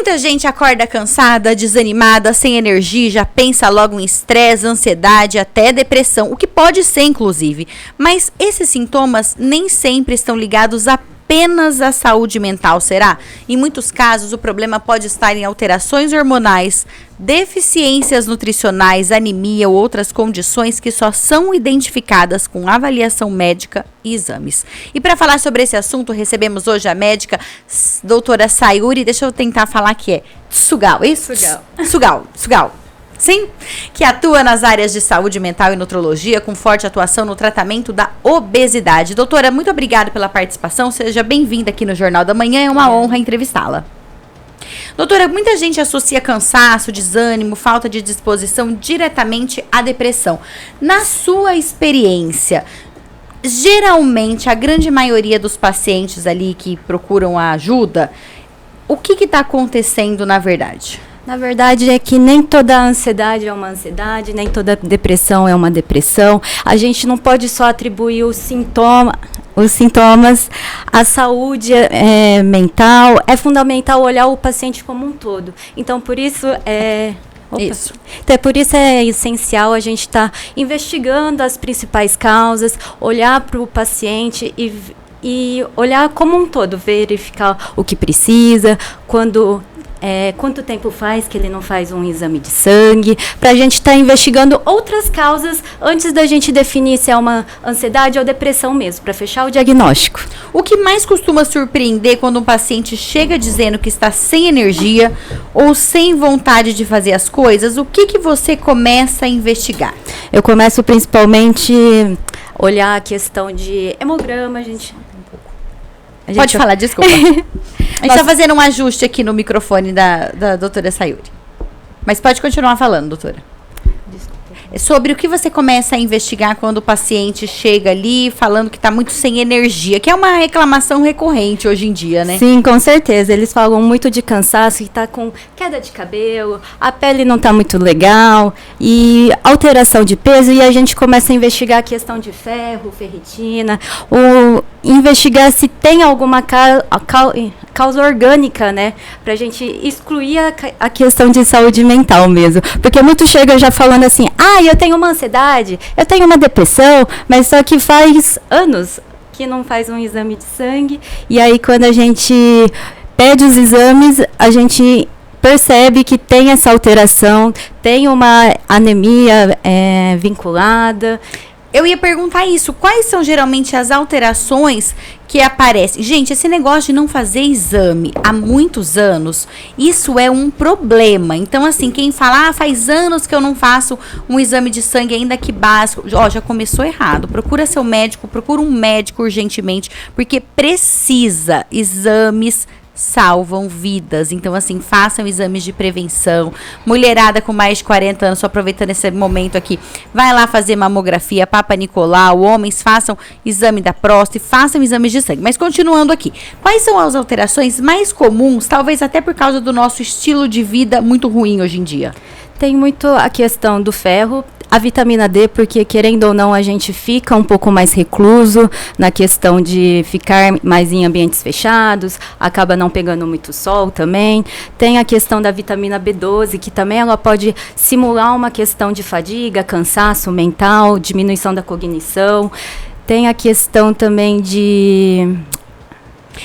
Muita gente acorda cansada, desanimada, sem energia, já pensa logo em estresse, ansiedade, até depressão, o que pode ser inclusive. Mas esses sintomas nem sempre estão ligados apenas à saúde mental, será? Em muitos casos, o problema pode estar em alterações hormonais, deficiências nutricionais, anemia ou outras condições que só são identificadas com avaliação médica e exames. E para falar sobre esse assunto, recebemos hoje a médica doutora Sayuri, deixa eu tentar falar que é Tsugal, isso? Tsugal. Sim, que atua nas áreas de saúde mental e nutrologia, com forte atuação no tratamento da obesidade. Doutora, muito obrigada pela participação, seja bem-vinda aqui no Jornal da Manhã, é uma honra entrevistá-la. Doutora, muita gente associa cansaço, desânimo, falta de disposição diretamente à depressão. Na sua experiência, geralmente a grande maioria dos pacientes ali que procuram a ajuda, o que está acontecendo na verdade? Na verdade é que nem toda ansiedade é uma ansiedade, nem toda depressão é uma depressão. A gente não pode só atribuir os sintomas à saúde mental. É fundamental olhar o paciente como um todo. Então, por isso Então, por isso é essencial a gente estar investigando as principais causas, olhar para o paciente e olhar como um todo, verificar o que precisa, quanto tempo faz que ele não faz um exame de sangue, para a gente estar investigando outras causas antes da gente definir se é uma ansiedade ou depressão mesmo, para fechar o diagnóstico. O que mais costuma surpreender quando um paciente chega dizendo que está sem energia ou sem vontade de fazer as coisas, o que você começa a investigar? Eu começo principalmente olhar a questão de hemograma, Pode falar, desculpa. A gente está fazendo um ajuste aqui no microfone da doutora Sayuri. Mas pode continuar falando, doutora. Desculpa. Sobre o que você começa a investigar quando o paciente chega ali falando que está muito sem energia, que é uma reclamação recorrente hoje em dia, né? Sim, com certeza. Eles falam muito de cansaço, que está com queda de cabelo, a pele não está muito legal e alteração de peso. E a gente começa a investigar a questão de ferro, ferritina, investigar se tem alguma causa orgânica, né? Pra gente excluir a questão de saúde mental mesmo. Porque muitos chegam já falando assim, eu tenho uma ansiedade, eu tenho uma depressão, mas só que faz anos que não faz um exame de sangue. E aí quando a gente pede os exames, a gente percebe que tem essa alteração, tem uma anemia vinculada. Eu ia perguntar isso, quais são geralmente as alterações que aparecem? Gente, esse negócio de não fazer exame há muitos anos, isso é um problema. Então, assim, quem fala, faz anos que eu não faço um exame de sangue, ainda que básico, já começou errado. Procura seu médico, procura um médico urgentemente, porque precisa. Exames salvam vidas. Então, assim, façam exames de prevenção. Mulherada com mais de 40 anos, só aproveitando esse momento aqui, vai lá fazer mamografia, Papa Nicolau. Homens, façam exame da próstata e façam exames de sangue. Mas continuando aqui, quais são as alterações mais comuns, talvez até por causa do nosso estilo de vida muito ruim hoje em dia? Tem muito a questão do ferro, a vitamina D, porque querendo ou não a gente fica um pouco mais recluso na questão de ficar mais em ambientes fechados, acaba não pegando muito sol também. Tem a questão da vitamina B12, que também ela pode simular uma questão de fadiga, cansaço mental, diminuição da cognição. Tem a questão também de...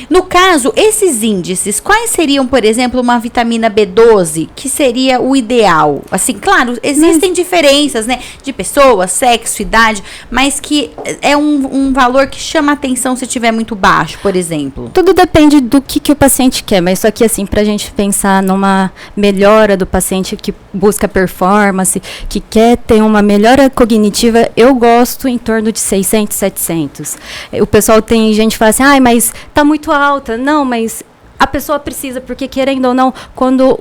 No caso, esses índices, quais seriam, por exemplo, uma vitamina B12, que seria o ideal? Assim, claro, existem diferenças, né, de pessoa, sexo, idade, mas que é um valor que chama atenção se tiver muito baixo, por exemplo. Tudo depende do que o paciente quer, mas só que assim, pra gente pensar numa melhora do paciente que busca performance, que quer ter uma melhora cognitiva, eu gosto em torno de 600, 700. O pessoal tem gente que fala assim, mas tá muito alta. Não, mas a pessoa precisa, porque querendo ou não, quando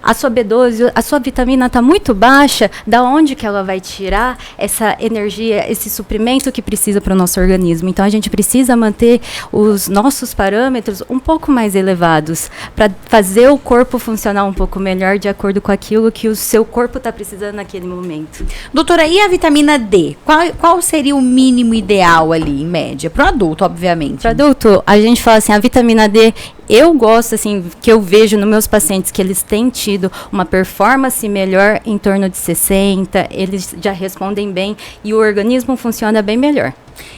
a sua B12, a sua vitamina está muito baixa, da onde que ela vai tirar essa energia, esse suprimento que precisa para o nosso organismo? Então, a gente precisa manter os nossos parâmetros um pouco mais elevados, para fazer o corpo funcionar um pouco melhor de acordo com aquilo que o seu corpo está precisando naquele momento. Doutora, e a vitamina D? Qual seria o mínimo ideal ali, em média? Para o adulto, obviamente. Para o adulto, a gente fala assim, a vitamina D eu gosto, assim, que eu vejo nos meus pacientes que eles têm tido uma performance melhor em torno de 60, eles já respondem bem e o organismo funciona bem melhor.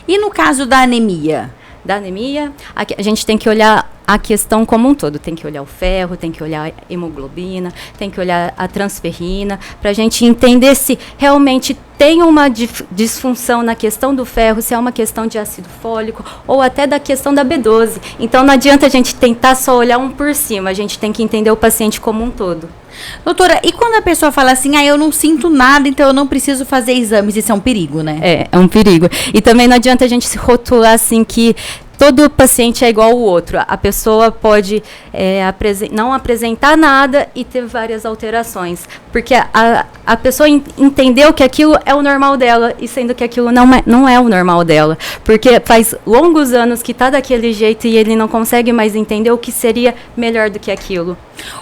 E no caso da anemia? Da anemia, a gente tem que olhar a questão como um todo. Tem que olhar o ferro, tem que olhar a hemoglobina, tem que olhar a transferrina, para a gente entender se realmente tem uma disfunção na questão do ferro, se é uma questão de ácido fólico ou até da questão da B12. Então não adianta a gente tentar só olhar um por cima, a gente tem que entender o paciente como um todo. Doutora, e quando a pessoa fala assim, eu não sinto nada, então eu não preciso fazer exames, isso é um perigo, né? É um perigo. E também não adianta a gente se rotular assim que todo paciente é igual ao outro. A pessoa pode não apresentar nada e ter várias alterações. Porque a pessoa entendeu que aquilo é o normal dela, e sendo que aquilo não é o normal dela. Porque faz longos anos que está daquele jeito e ele não consegue mais entender o que seria melhor do que aquilo.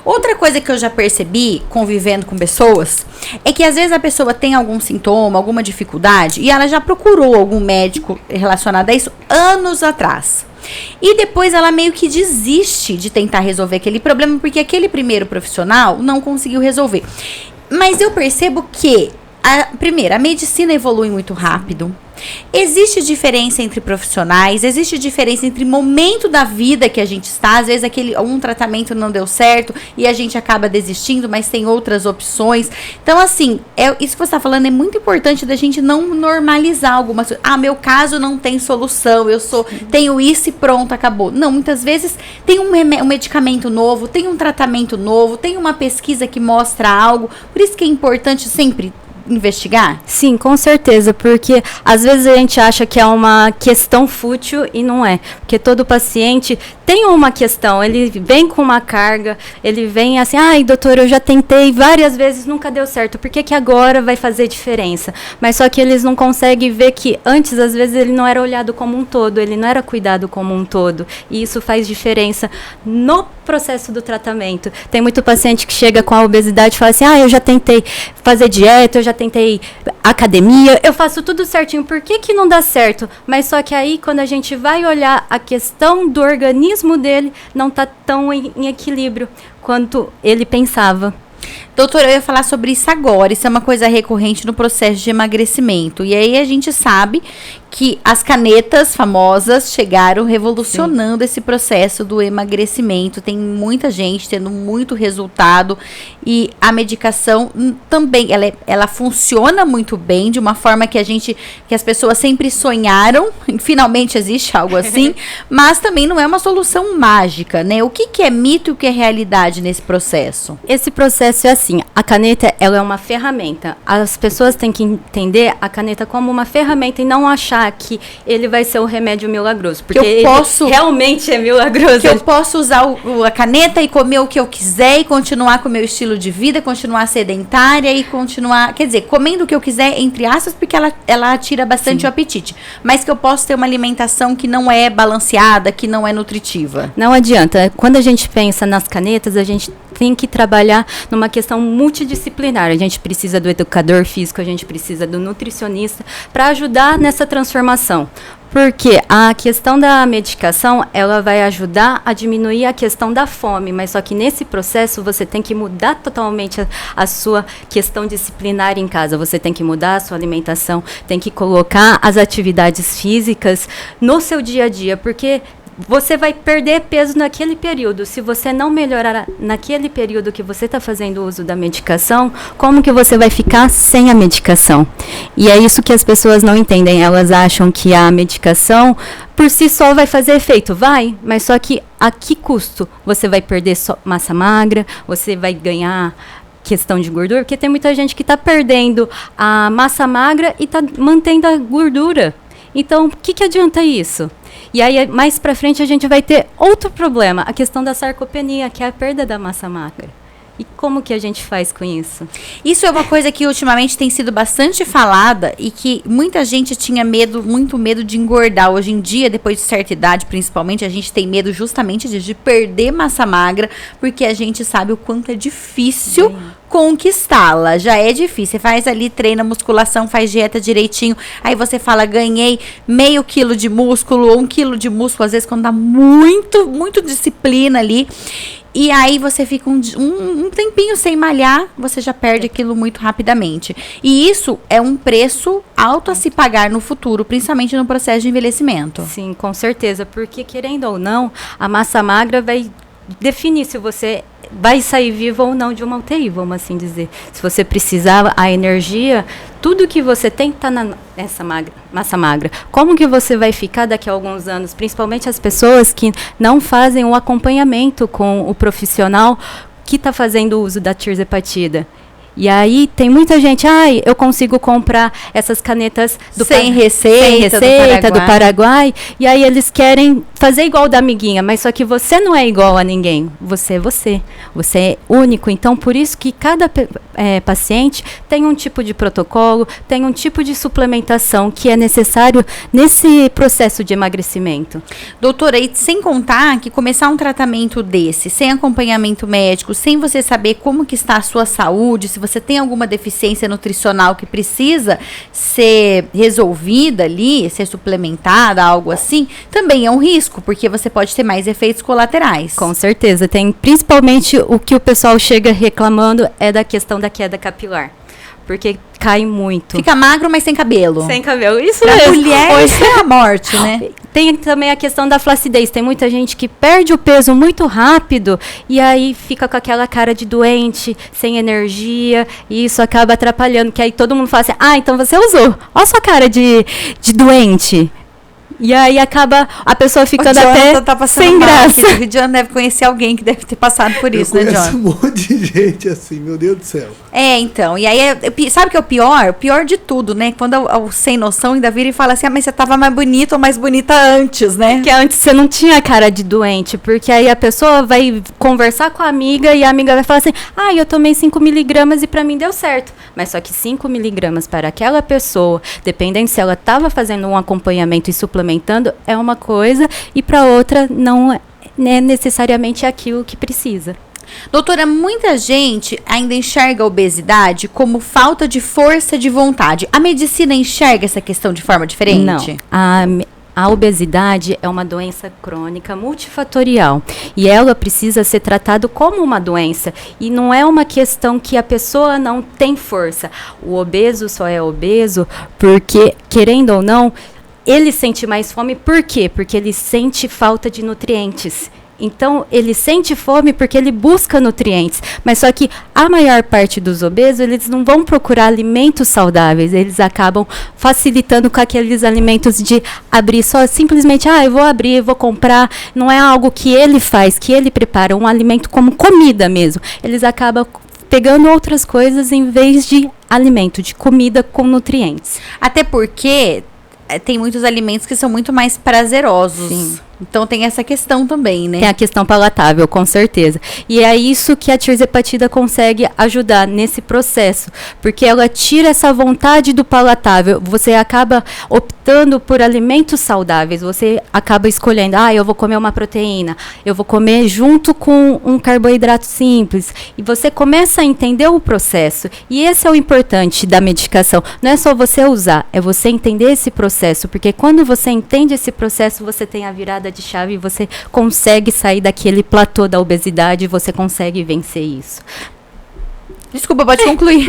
Outra coisa que eu já percebi, convivendo com pessoas, é que às vezes a pessoa tem algum sintoma, alguma dificuldade, e ela já procurou algum médico relacionado a isso anos atrás. E depois ela meio que desiste de tentar resolver aquele problema, porque aquele primeiro profissional não conseguiu resolver. Mas eu percebo que, primeiro, a medicina evolui muito rápido. Existe diferença entre profissionais, existe diferença entre momento da vida que a gente está. Às vezes um tratamento não deu certo e a gente acaba desistindo, mas tem outras opções. Então, assim, isso que você está falando é muito importante da gente não normalizar algumas coisas. Meu caso não tem solução, tenho isso e pronto, acabou. Não, muitas vezes tem um medicamento novo, tem um tratamento novo, tem uma pesquisa que mostra algo. Por isso que é importante sempre investigar? Sim, com certeza, porque às vezes a gente acha que é uma questão fútil e não é, porque todo paciente tem uma questão, ele vem com uma carga, ele vem assim, doutor, eu já tentei várias vezes, nunca deu certo, por que agora vai fazer diferença? Mas só que eles não conseguem ver que antes, às vezes, ele não era olhado como um todo, ele não era cuidado como um todo, e isso faz diferença no processo do tratamento. Tem muito paciente que chega com a obesidade e fala assim, eu já tentei fazer dieta, eu já tentei academia, eu faço tudo certinho, por que não dá certo? Mas só que aí, quando a gente vai olhar a questão do organismo dele, não está tão em equilíbrio quanto ele pensava. Doutora, eu ia falar sobre isso agora. Isso é uma coisa recorrente no processo de emagrecimento. E aí a gente sabe que as canetas famosas chegaram revolucionando esse processo do emagrecimento. Tem muita gente tendo muito resultado. E a medicação também, ela funciona muito bem, de uma forma que as pessoas sempre sonharam. Finalmente existe algo assim. Mas também não é uma solução mágica, né? O que é mito e o que é realidade nesse processo? Esse processo é assim, a caneta, ela é uma ferramenta. As pessoas têm que entender a caneta como uma ferramenta e não achar que ele vai ser o remédio milagroso, porque ele realmente é milagroso. Que eu posso usar a caneta e comer o que eu quiser e continuar com o meu estilo de vida, continuar sedentária e continuar, quer dizer, comendo o que eu quiser, entre aspas, porque ela tira bastante o apetite, mas que eu posso ter uma alimentação que não é balanceada, que não é nutritiva. Não adianta. Quando a gente pensa nas canetas, a gente tem que trabalhar numa questão multidisciplinar. A gente precisa do educador físico, a gente precisa do nutricionista para ajudar nessa transformação. Porque a questão da medicação, ela vai ajudar a diminuir a questão da fome, mas só que nesse processo você tem que mudar totalmente a sua questão disciplinar em casa. Você tem que mudar a sua alimentação, tem que colocar as atividades físicas no seu dia a dia, porque você vai perder peso naquele período. Se você não melhorar naquele período que você está fazendo uso da medicação, como que você vai ficar sem a medicação? E é isso que as pessoas não entendem. Elas acham que a medicação, por si só, vai fazer efeito. Vai, mas só que a que custo? Você vai perder massa magra, você vai ganhar questão de gordura, porque tem muita gente que está perdendo a massa magra e está mantendo a gordura. Então, o que adianta isso? E aí, mais pra frente, a gente vai ter outro problema, a questão da sarcopenia, que é a perda da massa magra. E como que a gente faz com isso? Isso é uma coisa que ultimamente tem sido bastante falada e que muita gente tinha medo, muito medo de engordar. Hoje em dia, depois de certa idade, principalmente, a gente tem medo justamente de perder massa magra, porque a gente sabe o quanto é difícil conquistá-la. Já é difícil. Você faz ali, treina musculação, faz dieta direitinho, aí você fala, ganhei meio quilo de músculo ou 1 quilo de músculo, às vezes quando dá muito disciplina ali. E aí você fica um tempinho sem malhar, você já perde aquilo muito rapidamente. E isso é um preço alto a se pagar no futuro, principalmente no processo de envelhecimento. Sim, com certeza, porque querendo ou não, a massa magra vai definir se você vai sair vivo ou não de uma UTI, vamos assim dizer. Se você precisar, a energia, tudo que você tem está nessa massa magra. Como que você vai ficar daqui a alguns anos? Principalmente as pessoas que não fazem o acompanhamento com o profissional que está fazendo uso da tirzepatida. E aí tem muita gente, eu consigo comprar essas canetas sem receita do Paraguai. E aí eles querem fazer igual da amiguinha, mas só que você não é igual a ninguém. Você é você. Você é único. Então, por isso que cada paciente tem um tipo de protocolo, tem um tipo de suplementação que é necessário nesse processo de emagrecimento. Doutora, e sem contar que começar um tratamento desse, sem acompanhamento médico, sem você saber como que está a sua saúde, se você tem alguma deficiência nutricional que precisa ser resolvida ali, ser suplementada, algo assim, também é um risco, porque você pode ter mais efeitos colaterais. Com certeza, tem principalmente o que o pessoal chega reclamando é da questão da queda capilar. Porque cai muito. Fica magro, mas sem cabelo. Sem cabelo, isso pra mesmo. Mulher, isso é a morte, né? Tem também a questão da flacidez. Tem muita gente que perde o peso muito rápido e aí fica com aquela cara de doente, sem energia, e isso acaba atrapalhando. Que aí todo mundo fala assim, então você usou. Olha a sua cara de doente. E aí acaba a pessoa ficando até sem graça. O John deve conhecer alguém que deve ter passado por isso, né, John? Eu conheço um monte de gente assim, meu Deus do céu. Então, e aí, sabe o que é o pior? O pior de tudo, né? Quando o sem noção ainda vira e fala assim, mas você tava mais bonita ou mais bonita antes, né? Porque antes você não tinha cara de doente, porque aí a pessoa vai conversar com a amiga e a amiga vai falar assim, eu tomei 5 miligramas e pra mim deu certo. Mas só que 5 miligramas para aquela pessoa, dependendo se ela tava fazendo um acompanhamento e suplementando, é uma coisa, e para outra não é necessariamente aquilo que precisa. Doutora, muita gente ainda enxerga a obesidade como falta de força de vontade. A medicina enxerga essa questão de forma diferente? Não. A obesidade é uma doença crônica multifatorial e ela precisa ser tratada como uma doença, e não é uma questão que a pessoa não tem força. O obeso só é obeso porque, querendo ou não, ele sente mais fome. Por quê? Porque ele sente falta de nutrientes. Então, ele sente fome porque ele busca nutrientes. Mas só que a maior parte dos obesos, eles não vão procurar alimentos saudáveis. Eles acabam facilitando com aqueles alimentos de abrir só simplesmente, eu vou abrir, eu vou comprar. Não é algo que ele faz, que ele prepara, um alimento como comida mesmo. Eles acabam pegando outras coisas em vez de alimento, de comida com nutrientes. Até porque tem muitos alimentos que são muito mais prazerosos. Sim. Então tem essa questão também, né? Tem a questão palatável, com certeza. E é isso que a tirzepatida consegue ajudar nesse processo, porque ela tira essa vontade do palatável. Você acaba optando por alimentos saudáveis. Você acaba escolhendo, eu vou comer uma proteína, eu vou comer junto com um carboidrato simples. E você começa a entender o processo. E esse é o importante da medicação. Não é só você usar, é você entender esse processo, porque quando você entende esse processo, você tem a virada de chave e você consegue sair daquele platô da obesidade e você consegue vencer isso. Desculpa, pode concluir.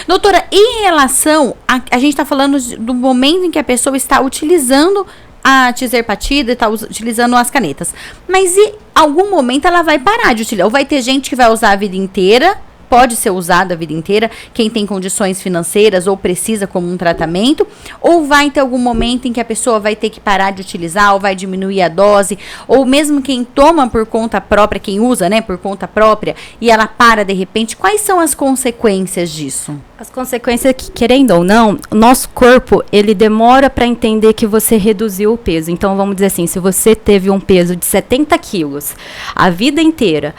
Doutora, em relação a gente está falando do momento em que a pessoa está utilizando a tirzepatida, está utilizando as canetas, mas em algum momento ela vai parar de utilizar, ou vai ter gente que vai usar a vida inteira, pode ser usado a vida inteira, quem tem condições financeiras ou precisa como um tratamento, ou vai ter algum momento em que a pessoa vai ter que parar de utilizar, ou vai diminuir a dose, ou mesmo quem toma por conta própria, quem usa, né, por conta própria, e ela para de repente, quais são as consequências disso? As consequências que, querendo ou não, o nosso corpo, ele demora para entender que você reduziu o peso. Então, vamos dizer assim, se você teve um peso de 70 quilos a vida inteira,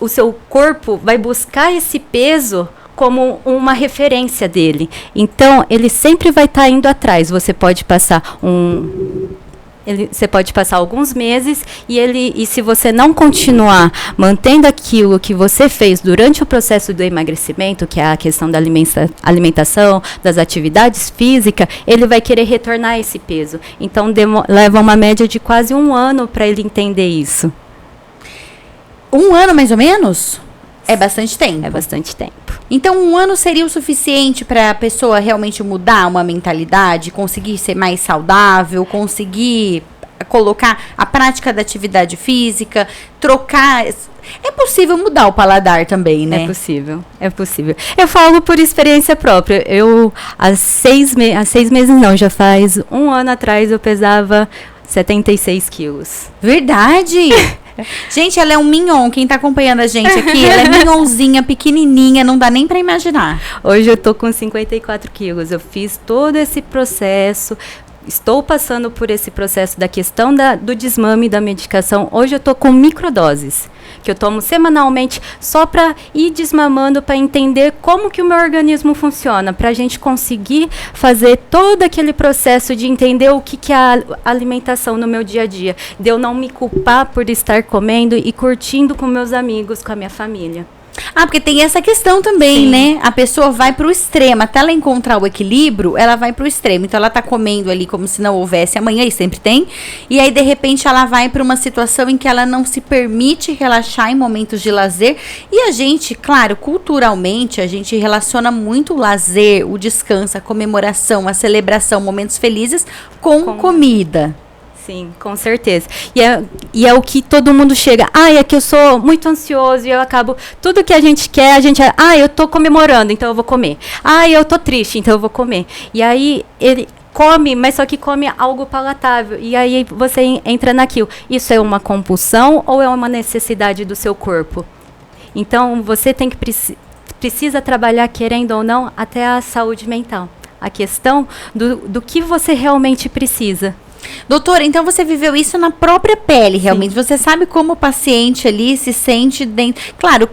o seu corpo vai buscar esse peso como uma referência dele. Então, ele sempre vai estar indo atrás. Você pode passar você pode passar alguns meses e se você não continuar mantendo aquilo que você fez durante o processo do emagrecimento, que é a questão da alimentação, das atividades físicas, ele vai querer retornar esse peso. Então, leva uma média de quase 1 ano para ele entender isso. 1 ano, mais ou menos? É bastante tempo. É bastante tempo. Então, 1 ano seria o suficiente para a pessoa realmente mudar uma mentalidade, conseguir ser mais saudável, conseguir colocar a prática da atividade física, trocar. É possível mudar o paladar também, né? É possível, é possível. Eu falo por experiência própria. Há 6 meses não, já faz 1 ano atrás eu pesava 76 quilos. Verdade? Gente, ela é um mignon. Quem tá acompanhando a gente aqui, ela é mignonzinha, pequenininha, não dá nem pra imaginar. Hoje eu tô com 54 quilos. Eu fiz todo esse processo, estou passando por esse processo da questão do desmame da medicação. Hoje eu tô com microdoses, que eu tomo semanalmente só para ir desmamando, para entender como que o meu organismo funciona, para a gente conseguir fazer todo aquele processo de entender o que é a alimentação no meu dia a dia, de eu não me culpar por estar comendo e curtindo com meus amigos, com a minha família. Ah, porque tem essa questão também, né? A pessoa vai pro extremo. Até ela encontrar o equilíbrio, ela vai pro extremo. Então, ela tá comendo ali como se não houvesse amanhã, e sempre tem. E aí, de repente, ela vai pra uma situação em que ela não se permite relaxar em momentos de lazer. E a gente, claro, culturalmente, a gente relaciona muito o lazer, o descanso, a comemoração, a celebração, momentos felizes com comida. Sim, com certeza. E é o que todo mundo chega. É que eu sou muito ansioso e eu acabo. Tudo que a gente quer, eu tô comemorando, então eu vou comer. Eu tô triste, então eu vou comer. E aí ele come, mas só que come algo palatável. E aí você entra naquilo. Isso é uma compulsão ou é uma necessidade do seu corpo? Então você tem que precisa trabalhar, querendo ou não, até a saúde mental. A questão do que você realmente precisa. Doutora, então você viveu isso na própria pele, realmente. Sim. Você sabe como o paciente ali se sente dentro. Claro,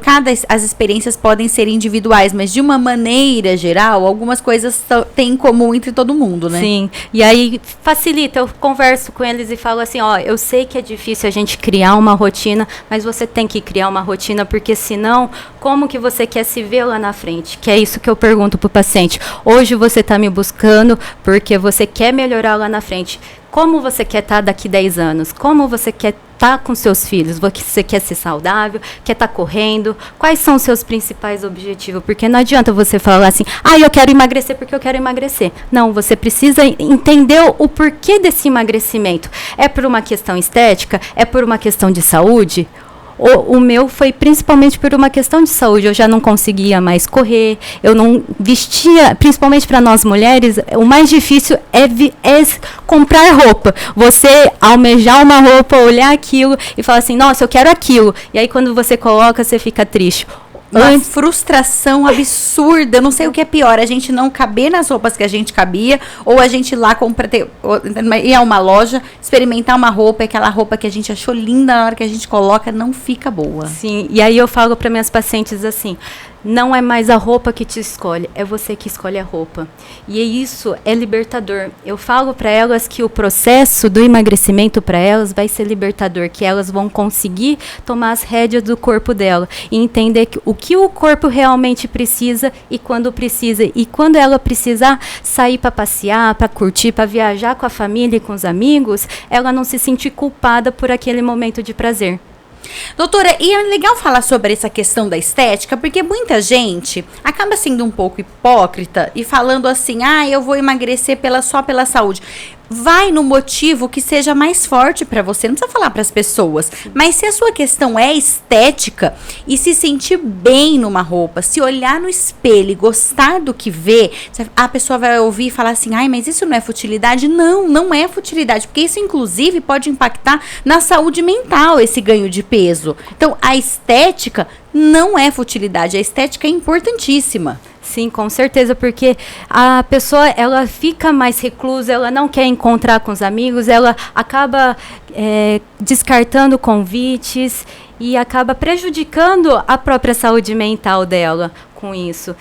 as experiências podem ser individuais, mas de uma maneira geral, algumas coisas têm em comum entre todo mundo, né? Sim, e aí facilita, eu converso com eles e falo assim, eu sei que é difícil a gente criar uma rotina, mas você tem que criar uma rotina, porque senão, como que você quer se ver lá na frente? Que é isso que eu pergunto pro paciente. Hoje você tá me buscando porque você quer melhorar lá na frente. Como você quer estar daqui 10 anos? Como você quer estar com seus filhos? Você quer ser saudável? Quer estar correndo? Quais são os seus principais objetivos? Porque não adianta você falar assim, eu quero emagrecer porque eu quero emagrecer. Não, você precisa entender o porquê desse emagrecimento. É por uma questão estética? É por uma questão de saúde? O meu foi principalmente por uma questão de saúde. Eu já não conseguia mais correr, eu não vestia, principalmente para nós mulheres, o mais difícil é comprar roupa. Você almejar uma roupa, olhar aquilo e falar assim, nossa, eu quero aquilo. E aí quando você coloca, você fica triste. Uma frustração absurda. Eu não sei o que é pior, a gente não caber nas roupas que a gente cabia, ou a gente ir lá ir a uma loja, experimentar uma roupa, e aquela roupa que a gente achou linda, na hora que a gente coloca, não fica boa. Sim, e aí eu falo para minhas pacientes assim, não é mais a roupa que te escolhe, é você que escolhe a roupa. E isso é libertador. Eu falo para elas que o processo do emagrecimento para elas vai ser libertador, que elas vão conseguir tomar as rédeas do corpo dela e entender o que o corpo realmente precisa e quando precisa. E quando ela precisar sair para passear, para curtir, para viajar com a família e com os amigos, ela não se sentir culpada por aquele momento de prazer. Doutora, e é legal falar sobre essa questão da estética, porque muita gente acaba sendo um pouco hipócrita e falando assim, eu vou emagrecer só pela saúde. Vai no motivo que seja mais forte para você, não precisa falar para as pessoas. Mas se a sua questão é estética e se sentir bem numa roupa, se olhar no espelho e gostar do que vê, a pessoa vai ouvir e falar assim, mas isso não é futilidade? Não, não é futilidade, porque isso inclusive pode impactar na saúde mental, esse ganho de peso. Então, a estética não é futilidade, a estética é importantíssima. Sim, com certeza, porque a pessoa, ela fica mais reclusa, ela não quer encontrar com os amigos, ela acaba descartando convites e acaba prejudicando a própria saúde mental dela com isso.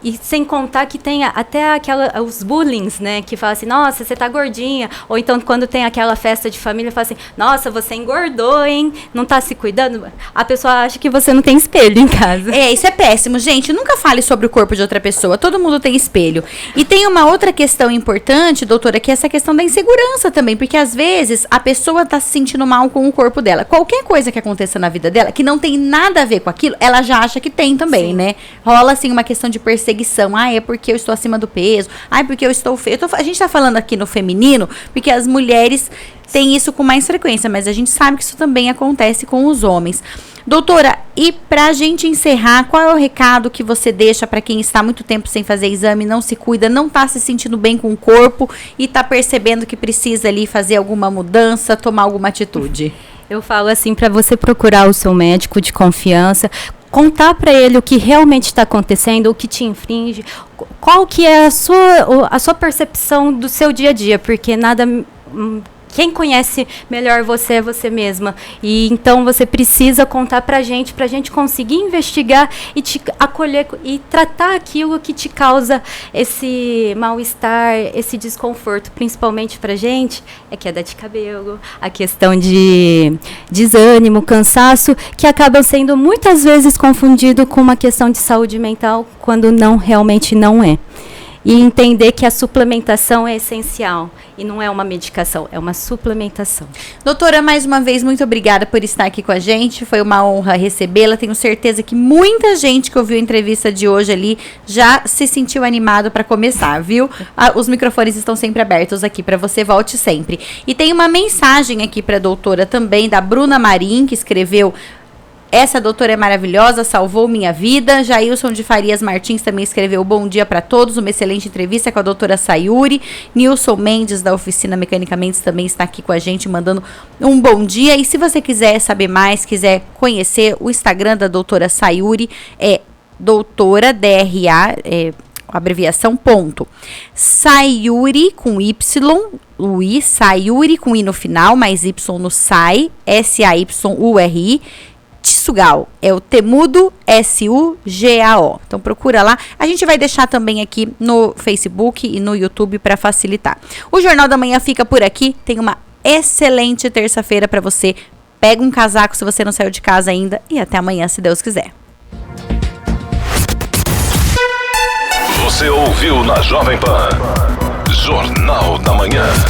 E sem contar que tem até os bullings, né? Que falam assim, nossa, você tá gordinha. Ou então, quando tem aquela festa de família, fala assim, nossa, você engordou, hein? Não tá se cuidando? A pessoa acha que você não tem espelho em casa. Isso é péssimo. Gente, nunca fale sobre o corpo de outra pessoa. Todo mundo tem espelho. E tem uma outra questão importante, doutora, que é essa questão da insegurança também. Porque, às vezes, a pessoa tá se sentindo mal com o corpo dela. Qualquer coisa que aconteça na vida dela, que não tem nada a ver com aquilo, ela já acha que tem também, sim, né? Rola, assim, uma questão de perseguição. É porque eu estou acima do peso. É porque eu estou feia. A gente está falando aqui no feminino, porque as mulheres têm isso com mais frequência, mas a gente sabe que isso também acontece com os homens. Doutora, e pra gente encerrar, qual é o recado que você deixa para quem está muito tempo sem fazer exame, não se cuida, não está se sentindo bem com o corpo e está percebendo que precisa ali fazer alguma mudança, tomar alguma atitude? Eu falo assim, para você procurar o seu médico de confiança, contar para ele o que realmente está acontecendo, o que te infringe, qual que é a sua percepção do seu dia a dia, porque nada... Quem conhece melhor você é você mesma. E então você precisa contar pra gente conseguir investigar e te acolher e tratar aquilo que te causa esse mal-estar, esse desconforto, principalmente pra gente, é queda de cabelo, a questão de desânimo, cansaço, que acaba sendo muitas vezes confundido com uma questão de saúde mental, quando realmente não é. E entender que a suplementação é essencial. E não é uma medicação, é uma suplementação. Doutora, mais uma vez, muito obrigada por estar aqui com a gente. Foi uma honra recebê-la. Tenho certeza que muita gente que ouviu a entrevista de hoje ali já se sentiu animado para começar, viu? Os microfones estão sempre abertos aqui para você. Volte sempre. E tem uma mensagem aqui para a doutora também, da Bruna Marim, que escreveu... Essa doutora é maravilhosa, salvou minha vida. Jailson de Farias Martins também escreveu bom dia para todos, uma excelente entrevista com a doutora Sayuri. Nilson Mendes, da Oficina Mecanicamente, também está aqui com a gente, mandando um bom dia. E se você quiser saber mais, quiser conhecer o Instagram da doutora Sayuri, é doutora, DRA, abreviação, ponto. Sayuri, com Y, o I, Sayuri, com I no final, mais Y no Sai, SAYURI, Tsugal, é o Temudo SUGAO. Então procura lá. A gente vai deixar também aqui no Facebook e no YouTube para facilitar. O Jornal da Manhã fica por aqui. Tem uma excelente terça-feira para você. Pega um casaco se você não saiu de casa ainda e até amanhã, se Deus quiser. Você ouviu na Jovem Pan Jornal da Manhã.